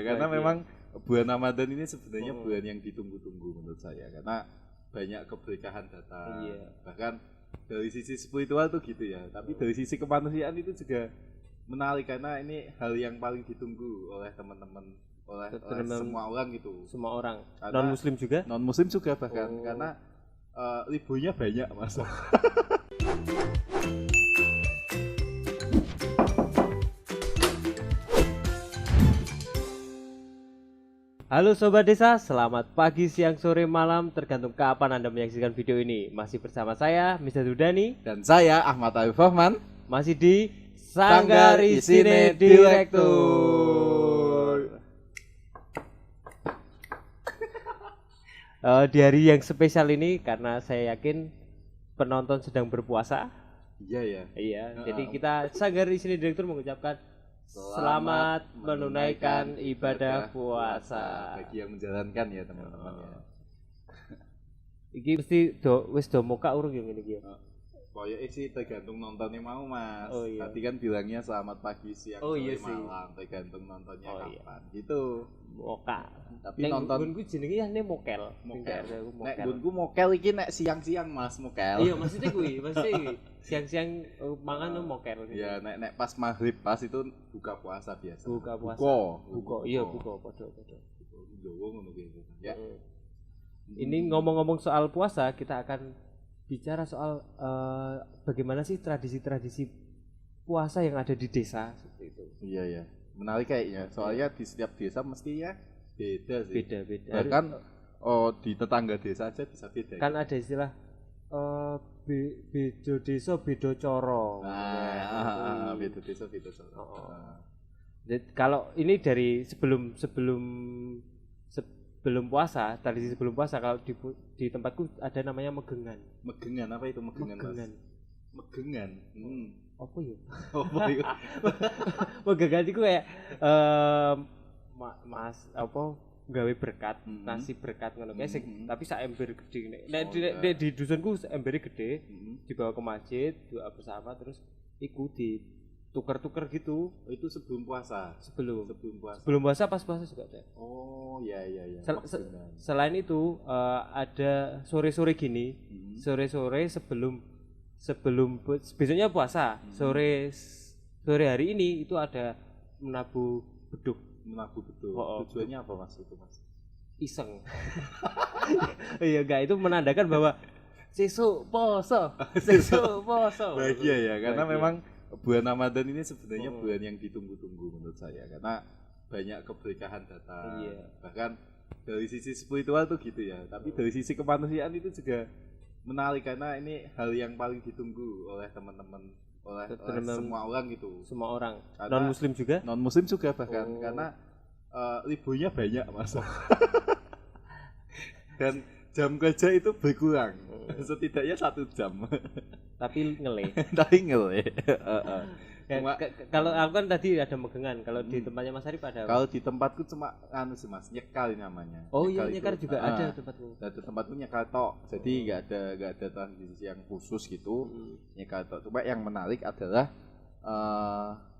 Karena memang bulan Ramadan ini sebenarnya bulan yang ditunggu-tunggu menurut saya, karena banyak keberkahan datang. Bahkan dari sisi spiritual tuh gitu ya, tapi dari sisi kemanusiaan itu juga menarik, karena ini hal yang paling ditunggu oleh teman-teman, oleh semua orang gitu. Semua orang. Non muslim juga bahkan karena liburnya banyak, Mas. Halo Sobat Desa, selamat pagi, siang, sore, malam, tergantung kapan Anda menyaksikan video ini. Masih bersama saya, Mr. Dudani. Dan saya, Ahmad Arif Rahman. Masih di Sanggar Isine Direktur. Di hari yang spesial ini, karena saya yakin penonton sedang berpuasa. Iya. Jadi kita Sanggar Isine Direktur mengucapkan Selamat menunaikan ibadah puasa bagi yang menjalankan ya teman-teman ya. Iki mesti wis do muka urung yang ngene iki. Koyoke sih tergantung nontonnya mau, Mas. Iya. Tadi kan bilangnya selamat pagi, siang, iya malam, tergantung nontonnya kapan. Gitu. Moka. Tapi nonton gunku jenenge ya mokel. Nek gunku mokel iki nek siang-siang, Mas, mokel. Iya, maksudnya kuwi, siang-siang mangan mokel. Iya, nek pas maghrib pas itu buka puasa biasa. Buka padha. Jowo ngono gitu. Ya. Ini ngomong-ngomong soal puasa, kita akan bicara soal bagaimana sih tradisi-tradisi puasa yang ada di desa seperti itu. Iya. Menarik kayaknya. Soalnya di setiap desa mestinya beda sih. Beda. Bahkan di tetangga desa aja bisa beda. Kan ada istilah beda desa beda cara. Beda desa beda cara. Jadi kalau ini dari sebelum puasa, tradisi sebelum puasa, kalau di tempatku ada namanya megengan. Megengan apa itu megengan? Megengan. Apa ya? Megengan itu kayak mas apa gawe berkat, nasi berkat ngono kae tapi sak ember gede. Nek di dusunku embere gede, dibawa ke masjid, doa bersama, terus iku ditukar-tukar gitu. Itu sebelum puasa. Sebelum puasa, pas puasa juga ada. Oh, iya. Selain itu ada sore-sore gini. Sore-sore sebelum besoknya puasa, sore hari ini itu ada menabuh beduk. Tujuannya apa, Mas, itu, Mas? Iseng. Iya, enggak, itu menandakan bahwa sesuk poso. Bahagia ya, karena memang bulan Ramadan ini sebenarnya bulan yang ditunggu-tunggu menurut saya, karena banyak keberkahan datang. Bahkan dari sisi spiritual tuh gitu ya, tapi dari sisi kemanusiaan itu juga menarik, karena ini hal yang paling ditunggu oleh teman-teman, oleh semua orang gitu. Semua orang. Non muslim juga bahkan karena liburnya banyak, Mas. Dan jam kerja itu berkurang. Setidaknya 1 jam. Tapi ngele. Kalau aku kan tadi ada megengan, kalau di tempatnya Mas Arif ada. Kalau di tempatku cuma sih, Mas, nyekal namanya. Oh iya, nyekal juga ada tempatku. Ada tempatku nyekal tok. Jadi enggak ada tradisi yang khusus gitu. Nyekal tok. Cuma yang menarik adalah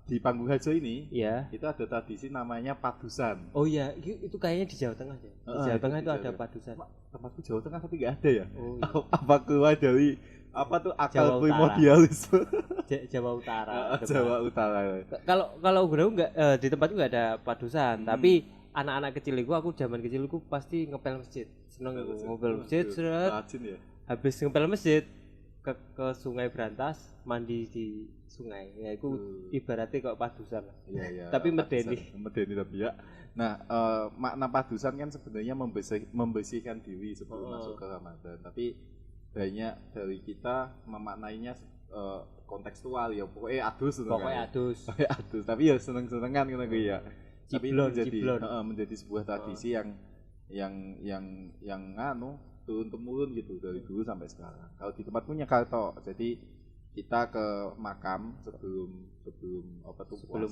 di Panggung Harjo ini, itu ada tradisi namanya padusan. Oh iya, itu kayaknya di Jawa Tengah ya. Di Jawa Tengah itu ada padusan. Tempatku Jawa Tengah tapi enggak ada ya. Oh, iya. Apa keluar dari akal primordialisme Jawa Utara. Jawa Utara. Kalau gue enggak di tempatku enggak ada padusan, tapi anak-anak kecilku, aku zaman kecilku pasti ngepel masjid. Seneng ngepel masjid, habis ngepel masjid ke Sungai Brantas, mandi di sungai. Ya itu ibaratnya kok padusan. Iya. Tapi medeni tapi ya. Nah, makna padusan kan sebenarnya membersihkan diri sebelum masuk ke Ramadan. Tapi banyak dari kita memaknainya kontekstual ya, pokoknya adus. Tapi ya seneng-senengan gitu ya. Tapi menjadi sebuah tradisi yang turun temurun gitu dari dulu sampai sekarang. Kalau di tempatku nyekal tok. Jadi kita ke makam sebelum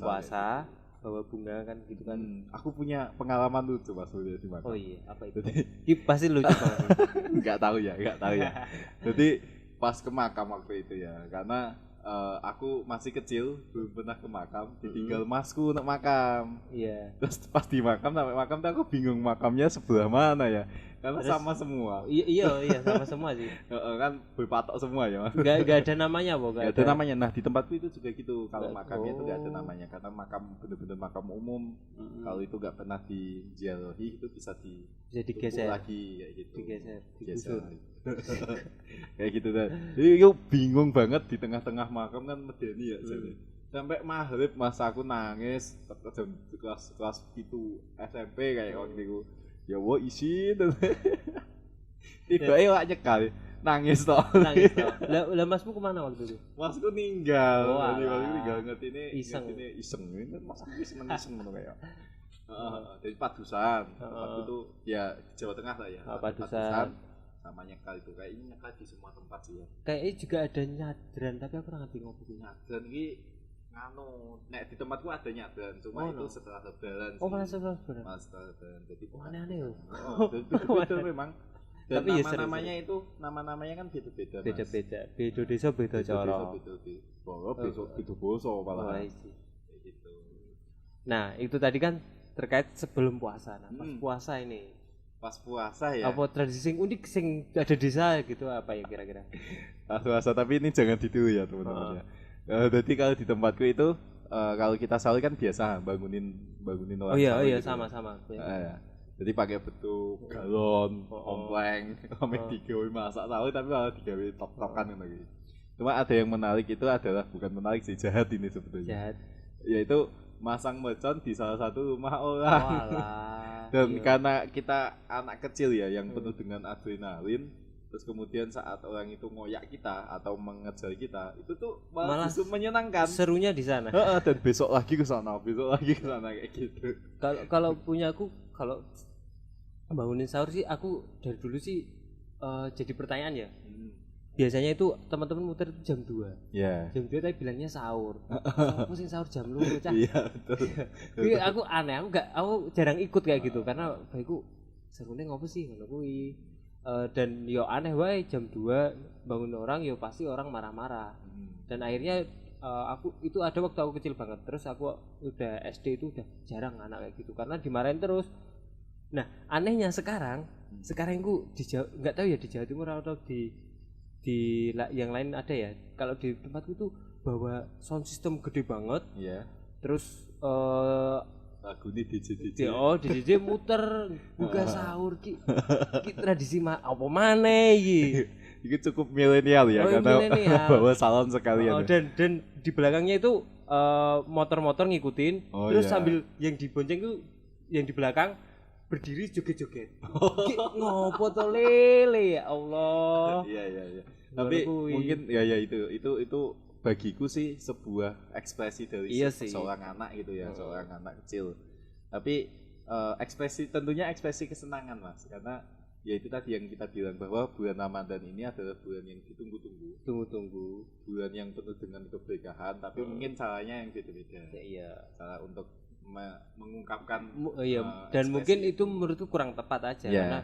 puasa bawa bunga kan gitu kan. Aku punya pengalaman lucu, Mas, di makam. Oh iya, apa itu? Ini pasti lucu banget. Enggak tahu ya. Jadi pas ke makam waktu itu ya, karena aku masih kecil belum pernah ke makam, ditinggal masku untuk makam. Iya. Terus pas di makam sampai makam tuh aku bingung makamnya sebelah mana ya, karena Terus, sama semua. Iya sama semua sih. Kan berpatok semua ya mas. Gak ada namanya pokoknya. Gak ada namanya. Nah di tempatku itu juga gitu, kalau makamnya itu gak ada namanya karena makam bener-bener makam umum. Kalau itu gak pernah diziarahi itu bisa digeser lagi kayak gitu. digusur. Kayak gitu kan. Jadi aku bingung banget di tengah-tengah makam kan medeni ya jadi. Sampai maghrib mas aku nangis jam kelas itu SMP kayak waktu itu. Ya wo isin. Tiba-tiba nyekal nangis toh. Lah masmu kemana waktu itu? Masku ninggal. Jadi waktu itu tinggal ngerti ini iseng ini mas aku seneng ngono kayak. Dari Padusan. Tempatku itu ya Jawa Tengah lah ya. Padusan. Sama nyekal itu kayaknya nyekal di semua tempat sih ya. Kayaknya juga ada nyadran tapi aku ora ngerti ngopo kuwi. Nyadran iki nganu nek di tempatku ada nyadran cuma itu setelah lebaran sih. Malah setelah lebaran. Mas setelah lebaran. Jadi aneh-aneh yo. Betul memang. Dan tapi nama-namanya itu nama-namanya kan beda-beda. Beda-beda. Beda desa beda cara. Besok beda basa malah. Gitu. Nah, itu tadi kan terkait sebelum puasa. Nah, pas puasa ini pas puasa ya. Apa tradisi sing unik sing ada desa gitu apa ya kira-kira? Pas puasa tapi ini jangan ditiru ya teman-teman ya. Jadi kalau di tempatku itu kalau kita sahur kan biasa bangunin orang. Oh iya gitu sama-sama. Ya. Jadi pakai betuk, galon, ompleng, sampai digawe masak sahur tapi malah digawe top-tokan gitu. Cuma ada yang menarik itu adalah bukan menarik sih, jahat ini sebetulnya. Jahat. Yaitu masang mercon di salah satu rumah orang. Dan karena kita anak kecil ya yang penuh dengan adrenalin, terus kemudian saat orang itu ngoyak kita atau mengejar kita, itu tuh malah justru menyenangkan. Serunya di sana. Dan besok lagi ke sana kayak gitu. Kalau punya aku kalau bangunin sahur sih aku dari dulu sih jadi pertanyaan ya. Biasanya itu teman-teman muter itu jam 2. Iya. Jam 2 tapi bilangnya sahur. Aku sing sahur jam 2 cah. Iya, betul. Tapi aku aneh, aku jarang ikut kayak gitu karena baikku serune ngopo sih ngono kuwi. Dan yo aneh wae jam 2 bangun orang yo pasti orang marah-marah. Dan akhirnya aku itu ada waktu aku kecil banget. Terus aku udah SD itu udah jarang anak kayak gitu karena dimarahin terus. Nah, anehnya sekarang ku di Jawa, enggak tahu ya di Jawa Timur atau di yang lain ada ya. Kalau di tempatku itu bawa sound system gede banget. Iya. Terus lagu ini DJ. DJ muter buka sahur ki tradisi apa maneh iki. Iki cukup milenial ya karena bawa salon sekalian. Dan di belakangnya itu motor-motor ngikutin. Terus sambil yang dibonceng itu yang di belakang berdiri joget-joget. Ngopo to lele ya Allah. Iya. Tapi mungkin ya itu bagiku sih sebuah ekspresi dari seorang anak gitu ya, seorang anak kecil. Tapi tentunya ekspresi kesenangan Mas, karena ya itu tadi yang kita bilang bahwa bulan Ramadan ini adalah bulan yang ditunggu-tunggu, bulan yang penuh dengan keberkahan, tapi mungkin caranya yang beda-beda. Iya. Cara untuk mengungkapkan dan mungkin itu menurutku kurang tepat aja karena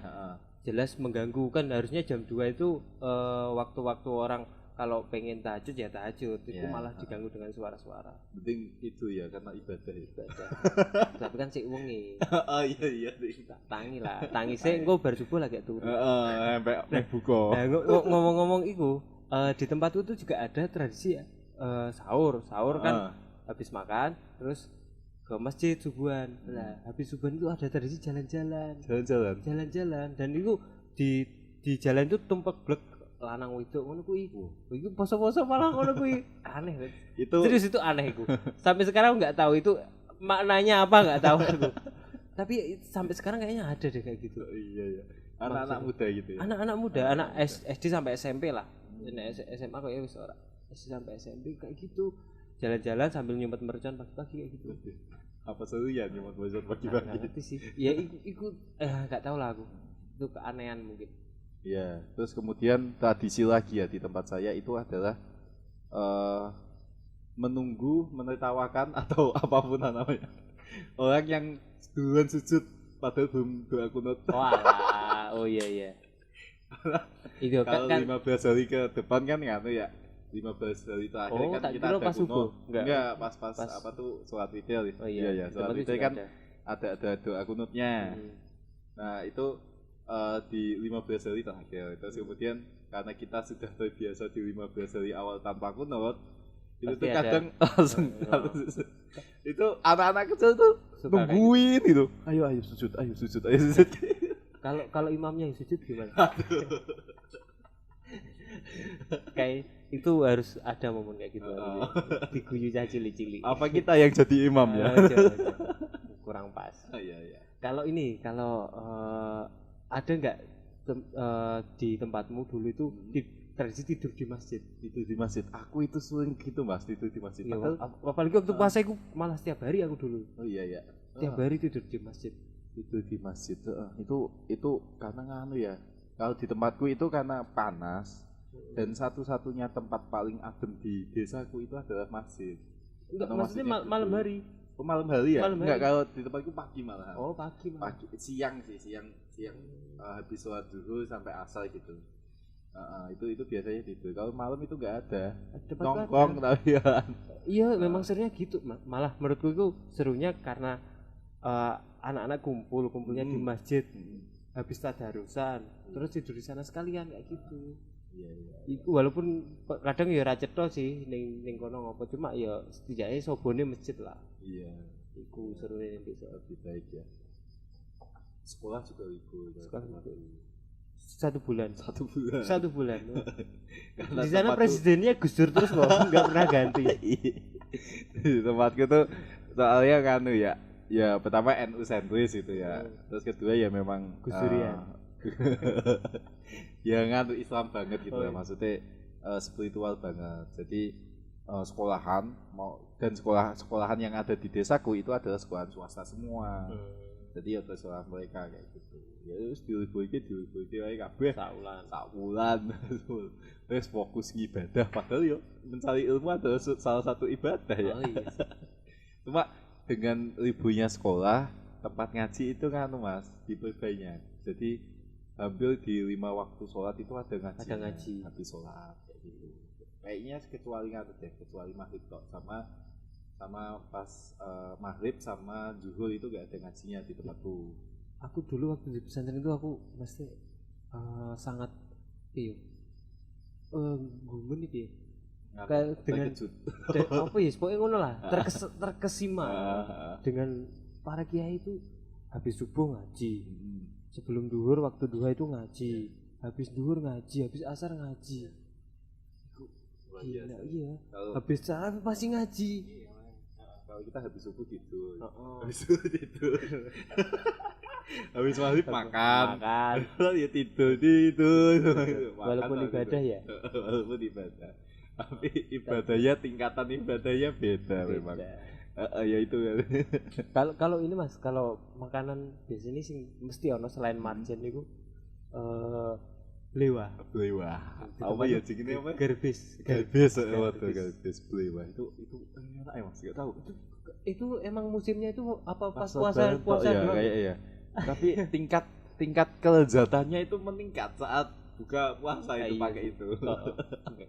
jelas mengganggu kan. Harusnya jam 2 itu waktu-waktu orang kalau pengen tahajud ya tahajud itu malah diganggu dengan suara-suara. Penting itu ya karena ibadah. Tapi kan sik wengi. Iya. Tangi sik engko bar subuh lagi turu. Sampai buka. Nah, ngomong-ngomong iku di tempatku itu juga ada tradisi sahur kan habis makan terus ke masjid subuhan. Nah, habis subuhan itu ada tradisi jalan-jalan dan itu di jalan itu tumplek-blek lanang wedok ngono kuwi. Iku poso-poso malah ngono kuwi. Aneh. Serius itu aneh iku. Sampai sekarang enggak tahu itu maknanya apa, enggak tahu aku. Tapi sampai sekarang kayaknya ada deh kayak gitu. Iya. Anak-anak muda gitu ya. Anak-anak muda, anak SD sampai SMP lah. SMA kok ya wis ora. SD sampai SMP kayak gitu. Jalan-jalan sambil nyumpet mercon pagi-pagi kayak gitu. Apa seru ya nyumpet mercon pagi-pagi? Ngerti sih. Ya ikut enggak tahu lah aku. Itu keanehan mungkin. Ya, terus kemudian tradisi lagi ya di tempat saya itu adalah menunggu, menertawakan atau apapun namanya orang yang duluan sujud padahal belum doa kunut. Walah, oh iya. Itu kalau 15 hari ke depan kan ya 15 hari terakhir kan tak kita kira ada pas subuh. Enggak, pas apa tuh sholat witir. Oh iya, sholat witir kan ada doa kunutnya. Nah, itu di 15 hari terakhir. Terus kemudian karena kita sudah terbiasa di 15 hari awal tanpa kunut, itu tuh kadang langsung itu anak-anak kecil tuh nungguin gitu. Ayo sujud. Kalau imamnya yang sujud gimana? Kayak itu harus ada momen kayak gitu. Diguyu cili-cili. Apa kita yang jadi imam ya? Kurang pas. Iya. Kalau ada nggak di tempatmu dulu itu tradisi tidur di masjid? Tidur di masjid. Aku itu sering gitu Mas, tidur di masjid. Ya, apalagi waktu puasa aku malah setiap hari aku dulu. Oh iya. Setiap hari tidur di masjid. Tidur di masjid. Itu karena nganu ya. Kalau di tempatku itu karena panas. Dan satu-satunya tempat paling adem di desaku itu adalah masjid. Enggak, maksudnya malam hari. Oh, malam hari ya? Enggak, kalau di tempatku pagi malahan. Oh, pagi malah. Siang habis sholat zuhur sampai asar gitu. Itu biasanya tidur. Kalau malam itu enggak ada. Nongkrong tapi ya. Iya, memang serunya gitu. Malah menurutku itu serunya karena anak-anak kumpulnya di masjid. Habis tadarusan, terus tidur di sana sekalian kayak gitu. Iya. Iku walaupun kadang ya ra cetha sih ning kono ngopo, cuma ya setidaknya sobone masjid lah. Iya. Iku serune ning desa lebih baik ya. Sekolah juga libur. Satu bulan. Di sana presidennya Gus Dur terus kok enggak pernah ganti. Di tempatku tuh soalnya kan ya pertama NU sentris itu ya. Terus kedua ya memang Gus Durian. Ya ngantuk Islam banget gitu ya, maksudnya spiritual banget. Jadi sekolahan yang ada di desaku itu adalah sekolahan swasta semua. Jadi ya sekolah mereka kayak gitu. Ya terus dilibur-libur ae kabeh sak wulan. Terus fokus ngibadah padahal yo mencari ilmu adalah salah satu ibadah ya. Oh iya. Cuma dengan liburnya sekolah, tempat ngaji itu kan Mas diperbanyak. Jadi hampir di 5 waktu sholat itu ada ngaji. Habis sholat kayak gitu. Kayaknya kecuali maghrib kok sama pas maghrib sama zuhur itu gak ada ngajinya di tempatku. Aku dulu waktu di pesantren itu aku mesti sangat gumun iki. Kayak dengan apa ya pokoknya ngono lah, terkesima dengan para kiai itu habis subuh ngaji. Sebelum duhur waktu duha itu ngaji, habis duhur ngaji, habis asar ngaji. Iya. Habis salat pasti ngaji. Kalau kita habis subuh tidur. Habis subuh tidur. Habis maghrib makan. Ya tidur. Walaupun ibadah ya. Walaupun ibadah. Tapi ibadahnya tingkatan ibadahnya beda. Memang. Ya itu. Kalau ini Mas, kalau makanan biasanya sih mesti ono selain marjan niku blewa. Apa ya jenenge apa? Garbis blewa. Itu enak ya Mas, enggak tahu. Itu emang musimnya itu apa pas puasa ya, kayak ya. Tapi tingkat kelezatannya itu meningkat saat buka puasa itu pakai itu.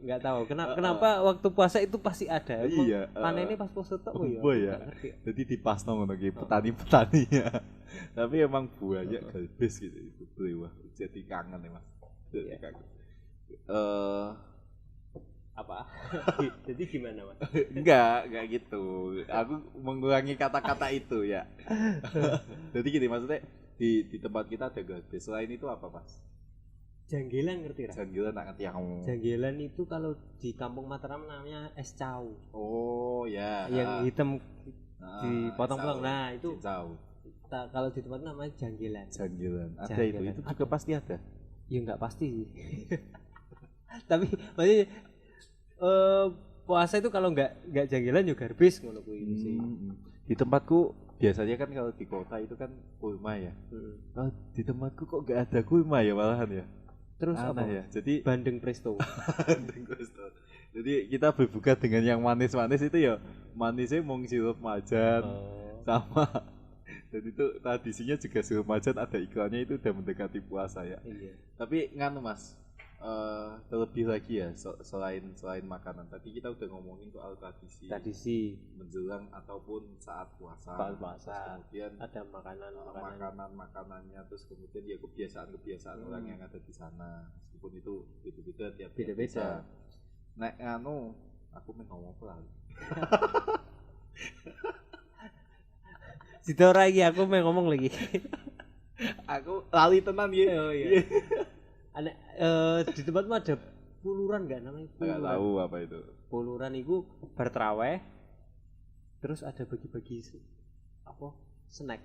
Enggak tahu kenapa waktu puasa itu pasti ada. Iya. Panennya pas puasa tok ya. Jadi dipasno ngono ki petani-petaninya. Tapi emang banyak galbis gitu itu blewa. Jadi kangen ya Mas. Jadi kangen. Apa? Jadi gimana Mas? Enggak gitu. Aku mengurangi kata-kata itu ya. Jadi gini maksudnya di tempat kita ada galbis. Selain itu apa Mas? Janggelan ngerti ra? Janggelan tak ngerti aku. Janggelan itu kalau di Kampung Mataram namanya es cau. Oh ya. Yang hitam dipotong-potong. Nah itu cau. Kalau di tempat namanya janggelan. Ada itu juga pasti ada. Ya enggak pasti sih. Tapi maksudnya puasa itu kalau enggak janggelan juga garbis ngono kuwi sih. Di tempatku biasanya kan kalau di kota itu kan kurma ya. Kalau di tempatku kok enggak ada kurma ya malahan ya. Terus apa ya? Jadi bandeng presto. Jadi kita berbuka dengan yang manis-manis itu ya manisnya mung sirup majan sama. Dan itu tradisinya juga sirup majan ada iklannya itu udah mendekati puasa ya. Iya. Tapi nganu Mas, terlebih lagi ya selain makanan tadi kita udah ngomongin soal tradisi menjelang ataupun saat puasa. Kemudian ada makanannya, terus kemudian ya kebiasaan orang yang ada di sana, meskipun itu beda-beda tiap desa. Nek aku mau ngomong apa lagi? Situ lagi aku mau ngomong lagi. Aku lali tenan ya. Oh iya. Di tempatmu ada puluran enggak namanya? Enggak tahu apa itu. Puluran itu bertraweh. Terus ada bagi-bagi apa? Snack.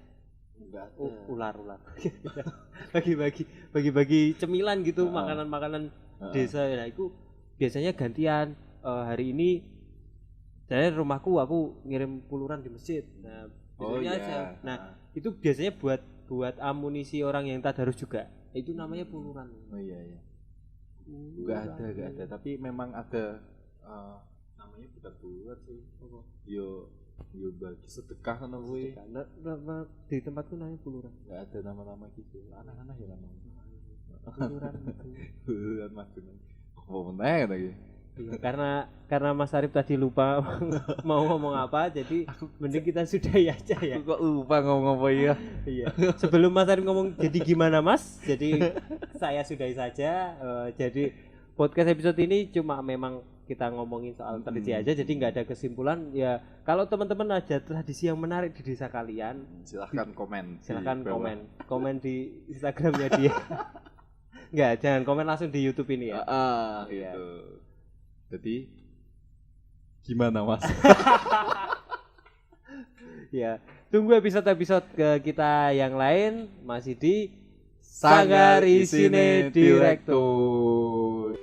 Enggak ada. Ular. Bagi-bagi cemilan gitu, makanan-makanan desa. Nah, itu biasanya gantian. Hari ini dari rumahku aku ngirim puluran di masjid. Nah, biasanya Nah, itu biasanya buat amunisi orang yang tadarus juga. Itu namanya puluran. Oh iya. Enggak ada, tapi memang ada namanya bukan puluran sih. Yo bagi sedekah kan kuwi. Nah, di tempatku namanya puluran. Enggak ada nama-nama gitu. Aneh-aneh ya namanya. Puluran itu. Puluran maksudnya. Oh, meneh lagi. Iya, karena Mas Arif tadi lupa mau ngomong apa, jadi mending kita sudahi aja ya. Kok lupa ngomong apa ya? Iya. Sebelum Mas Arif ngomong jadi gimana Mas? Jadi saya sudahi saja. Jadi podcast episode ini cuma memang kita ngomongin soal tradisi aja, jadi nggak ada kesimpulan. Ya kalau teman-teman ada tradisi yang menarik di desa kalian, silahkan komen di Instagramnya dia. Nggak, jangan komen langsung di YouTube ini ya. Iya. Gitu. Jadi gimana Mas? Ya, tunggu episode kita yang lain masih di Sanggar Isine Direktur.